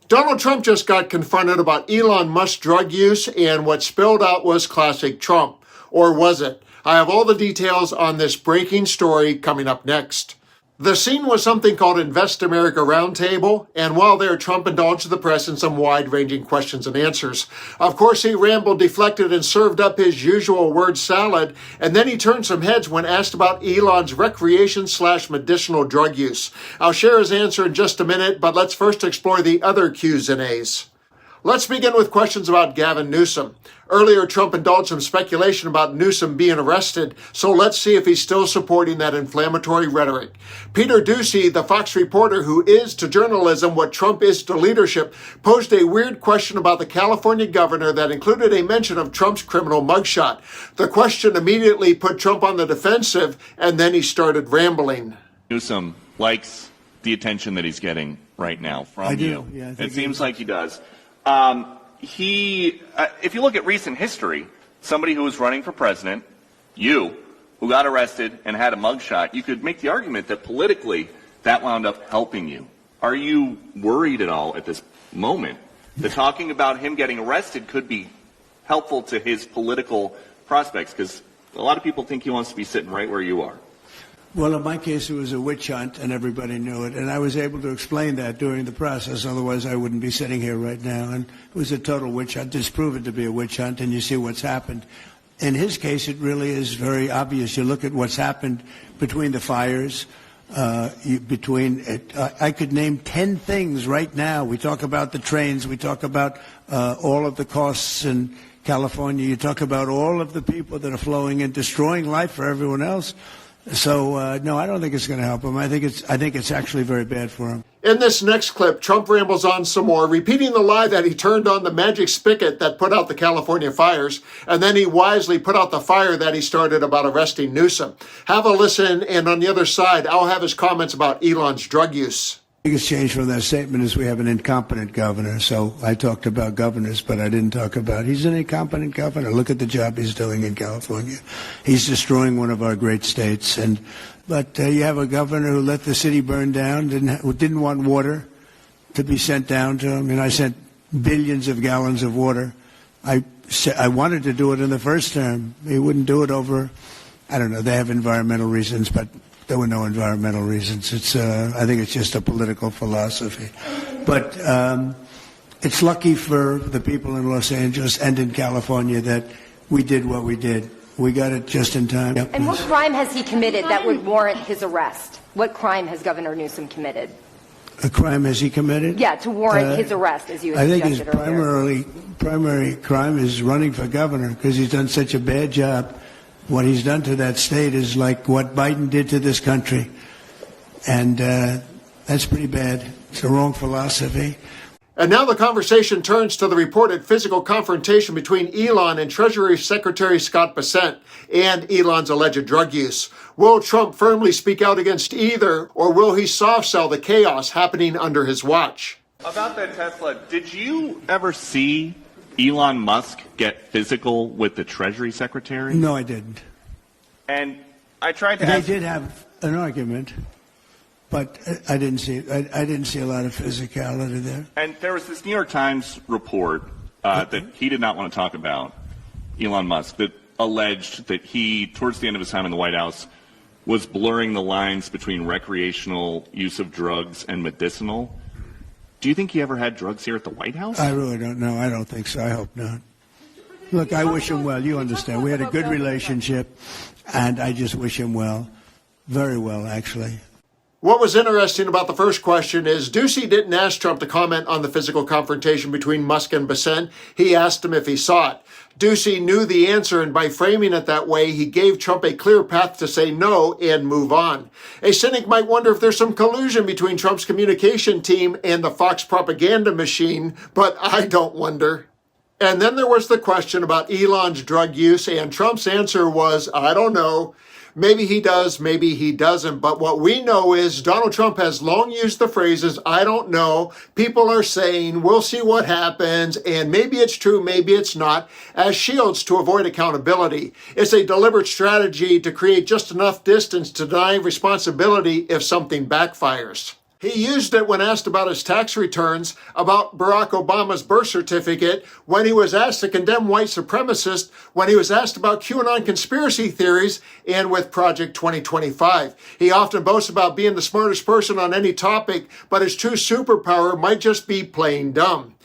Donald Trump just got confronted about Elon Musk's drug use, and what spilled out was classic Trump. Or was it? I have all the details on this breaking story coming up next. The scene was something called Invest America Roundtable, and while there, Trump indulged the press in some wide-ranging questions and answers. Of course, he rambled, deflected, and served up his usual word salad, and then he turned some heads when asked about Elon's recreation/medicinal drug use. I'll share his answer in just a minute, but let's first explore the other Q's and A's. Let's begin with questions about Gavin Newsom. Earlier, Trump indulged some speculation about Newsom being arrested, so let's see if he's still supporting that inflammatory rhetoric. Peter Doocy, the Fox reporter who is to journalism what Trump is to leadership, posed a weird question about the California governor that included a mention of Trump's criminal mugshot. The question immediately put Trump on the defensive, and then he started rambling. Newsom likes the attention that he's getting right now from you. Yeah, it seems like he does. If you look at recent history, somebody who was running for president, you, who got arrested and had a mugshot, you could make the argument that politically that wound up helping you. Are you worried at all at this moment that talking about him getting arrested could be helpful to his political prospects? Because a lot of people think he wants to be sitting right where you are. Well, in my case, it was a witch hunt, and everybody knew it. And I was able to explain that during the process. Otherwise, I wouldn't be sitting here right now. And it was a total witch hunt. It's proven to be a witch hunt, and you see what's happened. In his case, it really is very obvious. You look at what's happened between the fires, I could name 10 things right now. We talk about the trains. We talk about all of the costs in California. You talk about all of the people that are flowing and destroying life for everyone else. So, no, I don't think it's going to help him. I think it's actually very bad for him. In this next clip, Trump rambles on some more, repeating the lie that he turned on the magic spigot that put out the California fires, and then he wisely put out the fire that he started about arresting Newsom. Have a listen, and on the other side, I'll have his comments about Elon's drug use. The biggest change from that statement is we have an incompetent governor. So I talked about governors, but I didn't talk about he's an incompetent governor. Look at the job he's doing in California. He's destroying one of our great states. But you have a governor who let the city burn down, didn't want water to be sent down to him. And I sent billions of gallons of water. I wanted to do it in the first term. He wouldn't do it over, I don't know, they have environmental reasons, but there were no environmental reasons. I think it's just a political philosophy. But it's lucky for the people in Los Angeles and in California that we did what we did. We got it just in time. Yep. And what crime has he committed that would warrant his arrest? What crime has Governor Newsom committed? A crime has he committed? Yeah, to warrant his arrest, as you had suggested earlier. I think his primary crime is running for governor because he's done such a bad job. What he's done to that state is like what Biden did to this country. And that's pretty bad. It's the wrong philosophy. And now the conversation turns to the reported physical confrontation between Elon and Treasury Secretary Scott Bessent and Elon's alleged drug use. Will Trump firmly speak out against either, or will he soft-sell the chaos happening under his watch? About that Tesla, did you ever see Elon Musk get physical with the Treasury Secretary? No, I didn't. And I tried to They did have an argument. But I didn't see a lot of physicality there. And there was this New York Times report that he did not want to talk about, Elon Musk, that alleged that he, towards the end of his time in the White House, was blurring the lines between recreational use of drugs and medicinal. Do you think he ever had drugs here at the White House? I really don't know. I don't think so. I hope not. Look, I wish him well. You understand. We had a good relationship, and I just wish him well. Very well, actually. What was interesting about the first question is Doocy didn't ask Trump to comment on the physical confrontation between Musk and Bessent. He asked him if he saw it. Doocy knew the answer, and by framing it that way, he gave Trump a clear path to say no and move on. A cynic might wonder if there's some collusion between Trump's communication team and the Fox propaganda machine, but I don't wonder. And then there was the question about Elon's drug use, and Trump's answer was, I don't know. Maybe he does, maybe he doesn't. But what we know is Donald Trump has long used the phrases, I don't know, people are saying, we'll see what happens, and maybe it's true, maybe it's not, as shields to avoid accountability. It's a deliberate strategy to create just enough distance to deny responsibility if something backfires. He used it when asked about his tax returns, about Barack Obama's birth certificate, when he was asked to condemn white supremacists, when he was asked about QAnon conspiracy theories, and with Project 2025. He often boasts about being the smartest person on any topic, but his true superpower might just be playing dumb.